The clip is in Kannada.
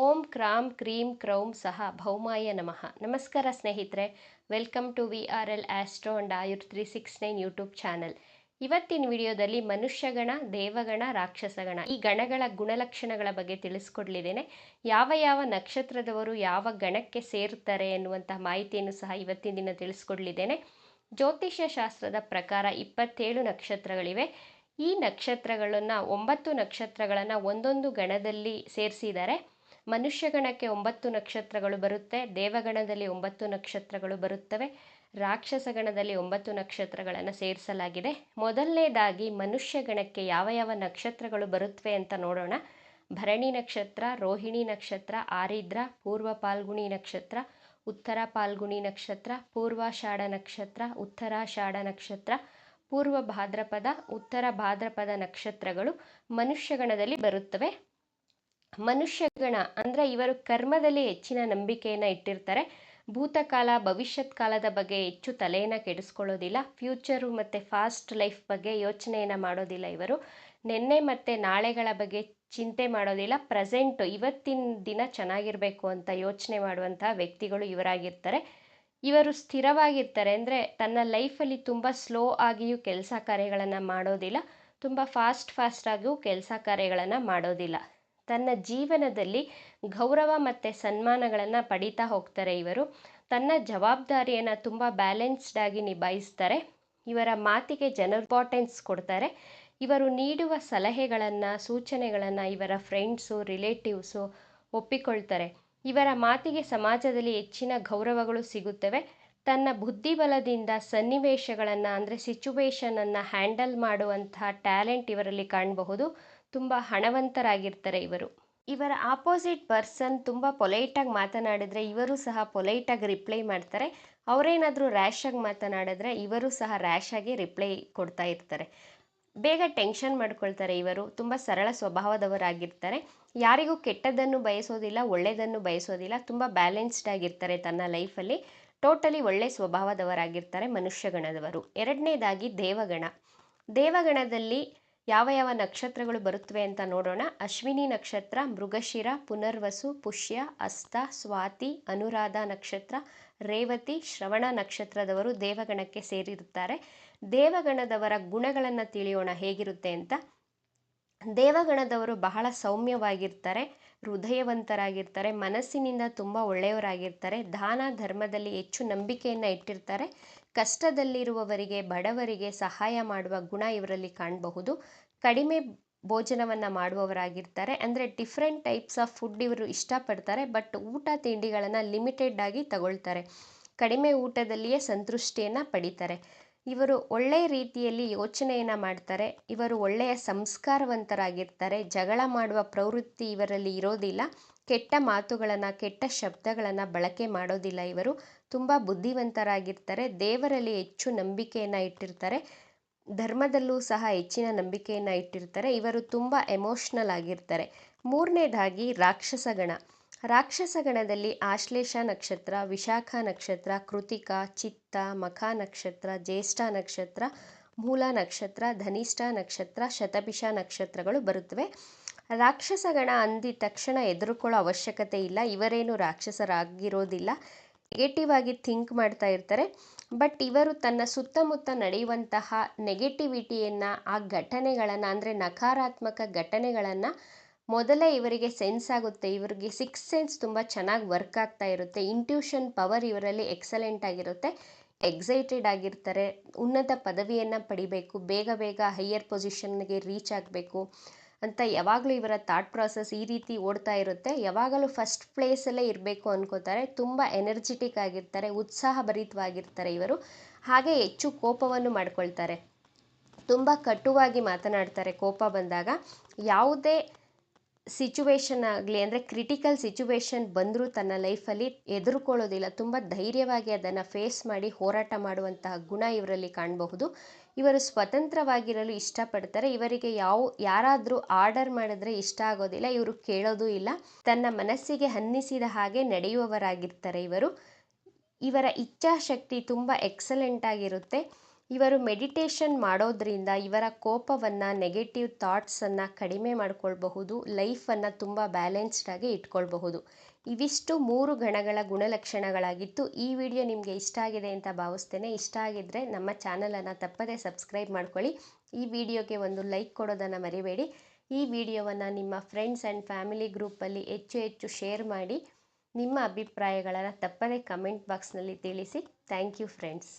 ಓಂ ಕ್ರಾಂ ಕ್ರೀಂ ಕ್ರೌಂ ಸಹ ಭೌಮಾಯ ನಮಃ. ನಮಸ್ಕಾರ ಸ್ನೇಹಿತರೆ, welcome to VRL astro and Ayur 369 YouTube channel. ಇವತ್ತಿನ ವಿಡಿಯೋದಲ್ಲಿ ಮನುಷ್ಯಗಣ, ದೇವಗಣ, ರಾಕ್ಷಸಗಣ ಈ ಗಣಗಳ ಗುಣಲಕ್ಷಣಗಳ ಬಗ್ಗೆ ತಿಳಿಸ್ಕೊಡ್ಲಿದ್ದೇನೆ. ಯಾವ ಯಾವ ನಕ್ಷತ್ರದವರು ಯಾವ ಗಣಕ್ಕೆ ಸೇರುತ್ತಾರೆ ಎನ್ನುವಂತಹ ಮಾಹಿತಿಯನ್ನು ಸಹ ಇವತ್ತಿನ ದಿನ ತಿಳಿಸ್ಕೊಡ್ಲಿದ್ದೇನೆ. ಜ್ಯೋತಿಷ್ಯ ಶಾಸ್ತ್ರದ ಪ್ರಕಾರ 27 ನಕ್ಷತ್ರಗಳಿವೆ. ಈ ನಕ್ಷತ್ರಗಳನ್ನು 9 ನಕ್ಷತ್ರಗಳನ್ನು ಒಂದೊಂದು ಗಣದಲ್ಲಿ ಸೇರಿಸಿದ್ದಾರೆ. ಮನುಷ್ಯ ಗಣಕ್ಕೆ 9 ನಕ್ಷತ್ರಗಳು ಬರುತ್ತೆ, ದೇವಗಣದಲ್ಲಿ 9 ನಕ್ಷತ್ರಗಳು ಬರುತ್ತವೆ, ರಾಕ್ಷಸ ಗಣದಲ್ಲಿ 9 ನಕ್ಷತ್ರಗಳನ್ನು ಸೇರಿಸಲಾಗಿದೆ. ಮೊದಲನೇದಾಗಿ ಮನುಷ್ಯ ಗಣಕ್ಕೆ ಯಾವ ಯಾವ ನಕ್ಷತ್ರಗಳು ಬರುತ್ತವೆ ಅಂತ ನೋಡೋಣ. ಭರಣಿ ನಕ್ಷತ್ರ, ರೋಹಿಣಿ ನಕ್ಷತ್ರ, ಆರಿದ್ರ, ಪೂರ್ವ ಪಾಲ್ಗುಣಿ ನಕ್ಷತ್ರ, ಉತ್ತರ ಪಾಲ್ಗುಣಿ ನಕ್ಷತ್ರ, ಪೂರ್ವಾಷಾಢ ನಕ್ಷತ್ರ, ಉತ್ತರಾಷಾಢ ನಕ್ಷತ್ರ, ಪೂರ್ವ ಭಾದ್ರಪದ, ಉತ್ತರ ಭಾದ್ರಪದ ನಕ್ಷತ್ರಗಳು ಮನುಷ್ಯಗಣದಲ್ಲಿ ಬರುತ್ತವೆ. ಮನುಷ್ಯಗಣ ಅಂದರೆ ಇವರು ಕರ್ಮದಲ್ಲಿ ಹೆಚ್ಚಿನ ನಂಬಿಕೆಯನ್ನು ಇಟ್ಟಿರ್ತಾರೆ. ಭೂತಕಾಲ ಭವಿಷ್ಯತ್ ಕಾಲದ ಬಗ್ಗೆ ಹೆಚ್ಚು ತಲೆಯನ್ನು ಕೆಡಿಸ್ಕೊಳ್ಳೋದಿಲ್ಲ. ಫ್ಯೂಚರು ಮತ್ತು ಫಾಸ್ಟ್ ಲೈಫ್ ಬಗ್ಗೆ ಯೋಚನೆಯನ್ನು ಮಾಡೋದಿಲ್ಲ. ಇವರು ನಿನ್ನೆ ಮತ್ತು ನಾಳೆಗಳ ಬಗ್ಗೆ ಚಿಂತೆ ಮಾಡೋದಿಲ್ಲ. ಪ್ರೆಸೆಂಟು ಇವತ್ತಿನ ದಿನ ಚೆನ್ನಾಗಿರಬೇಕು ಅಂತ ಯೋಚನೆ ಮಾಡುವಂತಹ ವ್ಯಕ್ತಿಗಳು ಇವರಾಗಿರ್ತಾರೆ. ಇವರು ಸ್ಥಿರವಾಗಿರ್ತಾರೆ, ಅಂದರೆ ತನ್ನ ಲೈಫಲ್ಲಿ ತುಂಬ ಸ್ಲೋ ಆಗಿಯೂ ಕೆಲಸ ಕಾರ್ಯಗಳನ್ನು ಮಾಡೋದಿಲ್ಲ, ತುಂಬ ಫಾಸ್ಟಾಗಿಯೂ ಕೆಲಸ ಕಾರ್ಯಗಳನ್ನು ಮಾಡೋದಿಲ್ಲ. ತನ್ನ ಜೀವನದಲ್ಲಿ ಗೌರವ ಮತ್ತು ಸನ್ಮಾನಗಳನ್ನು ಪಡೀತಾ ಹೋಗ್ತಾರೆ. ಇವರು ತನ್ನ ಜವಾಬ್ದಾರಿಯನ್ನು ತುಂಬ ಬ್ಯಾಲೆನ್ಸ್ಡ್ ಆಗಿ ನಿಭಾಯಿಸ್ತಾರೆ. ಇವರ ಮಾತಿಗೆ ಜನರು ಇಂಪಾರ್ಟೆನ್ಸ್ ಕೊಡ್ತಾರೆ. ಇವರು ನೀಡುವ ಸಲಹೆಗಳನ್ನು ಸೂಚನೆಗಳನ್ನು ಇವರ ಫ್ರೆಂಡ್ಸು ರಿಲೇಟಿವ್ಸು ಒಪ್ಪಿಕೊಳ್ತಾರೆ. ಇವರ ಮಾತಿಗೆ ಸಮಾಜದಲ್ಲಿ ಹೆಚ್ಚಿನ ಗೌರವಗಳು ಸಿಗುತ್ತವೆ. ತನ್ನ ಬುದ್ಧಿಬಲದಿಂದ ಸನ್ನಿವೇಶಗಳನ್ನು ಅಂದರೆ ಸಿಚುವೇಶನನ್ನು ಹ್ಯಾಂಡಲ್ ಮಾಡುವಂತಹ ಟ್ಯಾಲೆಂಟ್ ಇವರಲ್ಲಿ ಕಾಣಬಹುದು. ತುಂಬ ಹಣವಂತರಾಗಿರ್ತಾರೆ ಇವರು. ಇವರ ಆಪೋಸಿಟ್ ಪರ್ಸನ್ ತುಂಬ ಪೊಲೈಟಾಗಿ ಮಾತನಾಡಿದರೆ ಇವರು ಸಹ ಪೊಲೈಟಾಗಿ ರಿಪ್ಲೈ ಮಾಡ್ತಾರೆ. ಅವರೇನಾದರೂ ರ್ಯಾಶಾಗಿ ಮಾತನಾಡಿದ್ರೆ ಇವರು ಸಹ ರ್ಯಾಶಾಗಿ ರಿಪ್ಲೈ ಕೊಡ್ತಾ ಇರ್ತಾರೆ. ಬೇಗ ಟೆನ್ಷನ್ ಮಾಡ್ಕೊಳ್ತಾರೆ. ಇವರು ತುಂಬ ಸರಳ ಸ್ವಭಾವದವರಾಗಿರ್ತಾರೆ. ಯಾರಿಗೂ ಕೆಟ್ಟದ್ದನ್ನು ಬಯಸೋದಿಲ್ಲ, ಒಳ್ಳೆಯದನ್ನು ಬಯಸೋದಿಲ್ಲ. ತುಂಬ ಬ್ಯಾಲೆನ್ಸ್ಡ್ ಆಗಿರ್ತಾರೆ ತನ್ನ ಲೈಫಲ್ಲಿ. ಟೋಟಲಿ ಒಳ್ಳೆ ಸ್ವಭಾವದವರಾಗಿರ್ತಾರೆ ಮನುಷ್ಯಗಣದವರು. ಎರಡನೇದಾಗಿ ದೇವಗಣ. ದೇವಗಣದಲ್ಲಿ ಯಾವ ಯಾವ ನಕ್ಷತ್ರಗಳು ಬರುತ್ತವೆ ಅಂತ ನೋಡೋಣ. ಅಶ್ವಿನಿ ನಕ್ಷತ್ರ, ಮೃಗಶಿರ, ಪುನರ್ವಸು, ಪುಷ್ಯ, ಹಸ್ತ, ಸ್ವಾತಿ, ಅನುರಾಧ ನಕ್ಷತ್ರ, ರೇವತಿ, ಶ್ರವಣ ನಕ್ಷತ್ರದವರು ದೇವಗಣಕ್ಕೆ ಸೇರಿರುತ್ತಾರೆ. ದೇವಗಣದವರ ಗುಣಗಳನ್ನು ತಿಳಿಯೋಣ ಹೇಗಿರುತ್ತೆ ಅಂತ. ದೇವಗಣದವರು ಬಹಳ ಸೌಮ್ಯವಾಗಿರ್ತಾರೆ, ಹೃದಯವಂತರಾಗಿರ್ತಾರೆ, ಮನಸ್ಸಿನಿಂದ ತುಂಬ ಒಳ್ಳೆಯವರಾಗಿರ್ತಾರೆ, ದಾನ ಧರ್ಮದಲ್ಲಿ ಹೆಚ್ಚು ನಂಬಿಕೆಯನ್ನು ಇಟ್ಟಿರ್ತಾರೆ. ಕಷ್ಟದಲ್ಲಿರುವವರಿಗೆ ಬಡವರಿಗೆ ಸಹಾಯ ಮಾಡುವ ಗುಣ ಇವರಲ್ಲಿ ಕಾಣಬಹುದು. ಕಡಿಮೆ ಭೋಜನವನ್ನು ಮಾಡುವವರಾಗಿರ್ತಾರೆ, ಅಂದರೆ ಡಿಫ್ರೆಂಟ್ ಟೈಪ್ಸ್ ಆಫ್ ಫುಡ್ ಇವರು ಇಷ್ಟಪಡ್ತಾರೆ. ಬಟ್ ಊಟ ತಿಂಡಿಗಳನ್ನು ಲಿಮಿಟೆಡ್ ಆಗಿ ತಗೊಳ್ತಾರೆ. ಕಡಿಮೆ ಊಟದಲ್ಲಿಯೇ ಸಂತೃಷ್ಟಿಯನ್ನು ಪಡಿತಾರೆ. ಇವರು ಒಳ್ಳೆಯ ರೀತಿಯಲ್ಲಿ ಯೋಚನೆಯನ್ನು ಮಾಡ್ತಾರೆ. ಇವರು ಒಳ್ಳೆಯ ಸಂಸ್ಕಾರವಂತರಾಗಿರ್ತಾರೆ. ಜಗಳ ಮಾಡುವ ಪ್ರವೃತ್ತಿ ಇವರಲ್ಲಿ ಇರೋದಿಲ್ಲ. ಕೆಟ್ಟ ಮಾತುಗಳನ್ನು ಕೆಟ್ಟ ಶಬ್ದಗಳನ್ನು ಬಳಕೆ ಮಾಡೋದಿಲ್ಲ. ಇವರು ತುಂಬ ಬುದ್ಧಿವಂತರಾಗಿರ್ತಾರೆ. ದೇವರಲ್ಲಿ ಹೆಚ್ಚು ನಂಬಿಕೆಯನ್ನು ಇಟ್ಟಿರ್ತಾರೆ. ಧರ್ಮದಲ್ಲೂ ಸಹ ಹೆಚ್ಚಿನ ನಂಬಿಕೆಯನ್ನು ಇಟ್ಟಿರ್ತಾರೆ. ಇವರು ತುಂಬ ಎಮೋಷ್ನಲ್ ಆಗಿರ್ತಾರೆ. ಮೂರನೇದಾಗಿ ರಾಕ್ಷಸಗಣ. ರಾಕ್ಷಸಗಣದಲ್ಲಿ ಆಶ್ಲೇಷ ನಕ್ಷತ್ರ, ವಿಶಾಖ ನಕ್ಷತ್ರ, ಕೃತಿಕ, ಚಿತ್ತ, ಮಖ ನಕ್ಷತ್ರ, ಜ್ಯೇಷ್ಠ ನಕ್ಷತ್ರ, ಮೂಲ ನಕ್ಷತ್ರ, ಧನಿಷ್ಠ ನಕ್ಷತ್ರ, ಶತಭಿಷ ನಕ್ಷತ್ರಗಳು ಬರುತ್ತವೆ. ರಾಕ್ಷಸಗಣ ಅಂದಿದ ತಕ್ಷಣ ಹೆದರ್ಕೊಳ್ಳೋ ಅವಶ್ಯಕತೆ ಇಲ್ಲ. ಇವರೇನು ರಾಕ್ಷಸರಾಗಿರೋದಿಲ್ಲ. ನೆಗೆಟಿವ್ ಆಗಿ ಥಿಂಕ್ ಮಾಡ್ತಾ ಇರ್ತಾರೆ. ಬಟ್ ಇವರು ತನ್ನ ಸುತ್ತಮುತ್ತ ನಡೆಯುವಂತಹ ನೆಗೆಟಿವಿಟಿಯನ್ನು, ಆ ಘಟನೆಗಳನ್ನು ಅಂದರೆ ನಕಾರಾತ್ಮಕ ಘಟನೆಗಳನ್ನು ಮೊದಲೇ ಇವರಿಗೆ ಸೆನ್ಸ್ ಆಗುತ್ತೆ. ಇವರಿಗೆ ಸಿಕ್ಸ್ ಸೆನ್ಸ್ ತುಂಬ ಚೆನ್ನಾಗಿ ವರ್ಕ್ ಆಗ್ತಾ ಇರುತ್ತೆ. ಇಂಟ್ಯೂಷನ್ ಪವರ್ ಇವರಲ್ಲಿ ಎಕ್ಸಲೆಂಟ್ ಆಗಿರುತ್ತೆ. ಎಕ್ಸೈಟೆಡ್ ಆಗಿರ್ತಾರೆ. ಉನ್ನತ ಪದವಿಯನ್ನು ಪಡಿಬೇಕು, ಬೇಗ ಬೇಗ ಹೈಯರ್ ಪೊಸಿಷನ್ಗೆ ರೀಚ್ ಆಗಬೇಕು ಅಂತ ಯಾವಾಗಲೂ ಇವರ ಥಾಟ್ ಪ್ರಾಸೆಸ್ ಈ ರೀತಿ ಓಡ್ತಾ ಇರುತ್ತೆ. ಯಾವಾಗಲೂ ಫಸ್ಟ್ ಪ್ಲೇಸಲ್ಲೇ ಇರಬೇಕು ಅನ್ಕೋತಾರೆ. ತುಂಬ ಎನರ್ಜೆಟಿಕ್ ಆಗಿರ್ತಾರೆ, ಉತ್ಸಾಹಭರಿತವಾಗಿರ್ತಾರೆ ಇವರು. ಹಾಗೆ ಹೆಚ್ಚು ಕೋಪವನ್ನು ಮಾಡ್ಕೊಳ್ತಾರೆ. ತುಂಬ ಕಟುವಾಗಿ ಮಾತನಾಡ್ತಾರೆ. ಕೋಪ ಬಂದಾಗ ಯಾವುದೇ ಸಿಚುವೇಶನ್ ಆಗಲಿ, ಅಂದರೆ ಕ್ರಿಟಿಕಲ್ ಸಿಚುವೇಶನ್ ಬಂದರೂ ತನ್ನ ಲೈಫಲ್ಲಿ ಎದುರ್ಕೊಳ್ಳೋದಿಲ್ಲ. ತುಂಬ ಧೈರ್ಯವಾಗಿ ಅದನ್ನು ಫೇಸ್ ಮಾಡಿ ಹೋರಾಟ ಮಾಡುವಂತಹ ಗುಣ ಇವರಲ್ಲಿ ಕಾಣಬಹುದು. ಇವರು ಸ್ವತಂತ್ರವಾಗಿರಲು ಇಷ್ಟಪಡ್ತಾರೆ. ಇವರಿಗೆ ಯಾರಾದರೂ ಆರ್ಡರ್ ಮಾಡಿದ್ರೆ ಇಷ್ಟ ಆಗೋದಿಲ್ಲ. ಇವರು ಕೇಳೋದು ಇಲ್ಲ. ತನ್ನ ಮನಸ್ಸಿಗೆ ಅನ್ನಿಸಿದ ಹಾಗೆ ನಡೆಯುವವರಾಗಿರ್ತಾರೆ ಇವರು. ಇವರ ಇಚ್ಛಾಶಕ್ತಿ ತುಂಬ ಎಕ್ಸಲೆಂಟ್ ಆಗಿರುತ್ತೆ. ಇವರು ಮೆಡಿಟೇಷನ್ ಮಾಡೋದ್ರಿಂದ ಇವರ ಕೋಪವನ್ನು, ನೆಗೆಟಿವ್ ಥಾಟ್ಸನ್ನು ಕಡಿಮೆ ಮಾಡ್ಕೊಳ್ಬಹುದು. ಲೈಫನ್ನು ತುಂಬ ಬ್ಯಾಲೆನ್ಸ್ಡ್ ಆಗಿ ಇಟ್ಕೊಳ್ಬಹುದು. ಇವಿಷ್ಟು 3 ಗಣಗಳ ಗುಣಲಕ್ಷಣಗಳಾಗಿತ್ತು. ಈ ವಿಡಿಯೋ ನಿಮಗೆ ಇಷ್ಟ ಆಗಿದೆ ಅಂತ ಭಾವಿಸ್ತೇನೆ. ಇಷ್ಟ ಆಗಿದ್ದರೆ ನಮ್ಮ ಚಾನಲನ್ನು ತಪ್ಪದೇ ಸಬ್ಸ್ಕ್ರೈಬ್ ಮಾಡ್ಕೊಳ್ಳಿ. ಈ ವಿಡಿಯೋಗೆ ಒಂದು ಲೈಕ್ ಕೊಡೋದನ್ನು ಮರಿಬೇಡಿ. ಈ ವಿಡಿಯೋವನ್ನು ನಿಮ್ಮ ಫ್ರೆಂಡ್ಸ್ ಆ್ಯಂಡ್ ಫ್ಯಾಮಿಲಿ ಗ್ರೂಪಲ್ಲಿ ಹೆಚ್ಚು ಶೇರ್ ಮಾಡಿ. ನಿಮ್ಮ ಅಭಿಪ್ರಾಯಗಳನ್ನು ತಪ್ಪದೇ ಕಮೆಂಟ್ ಬಾಕ್ಸ್ನಲ್ಲಿ ತಿಳಿಸಿ. Thank you friends.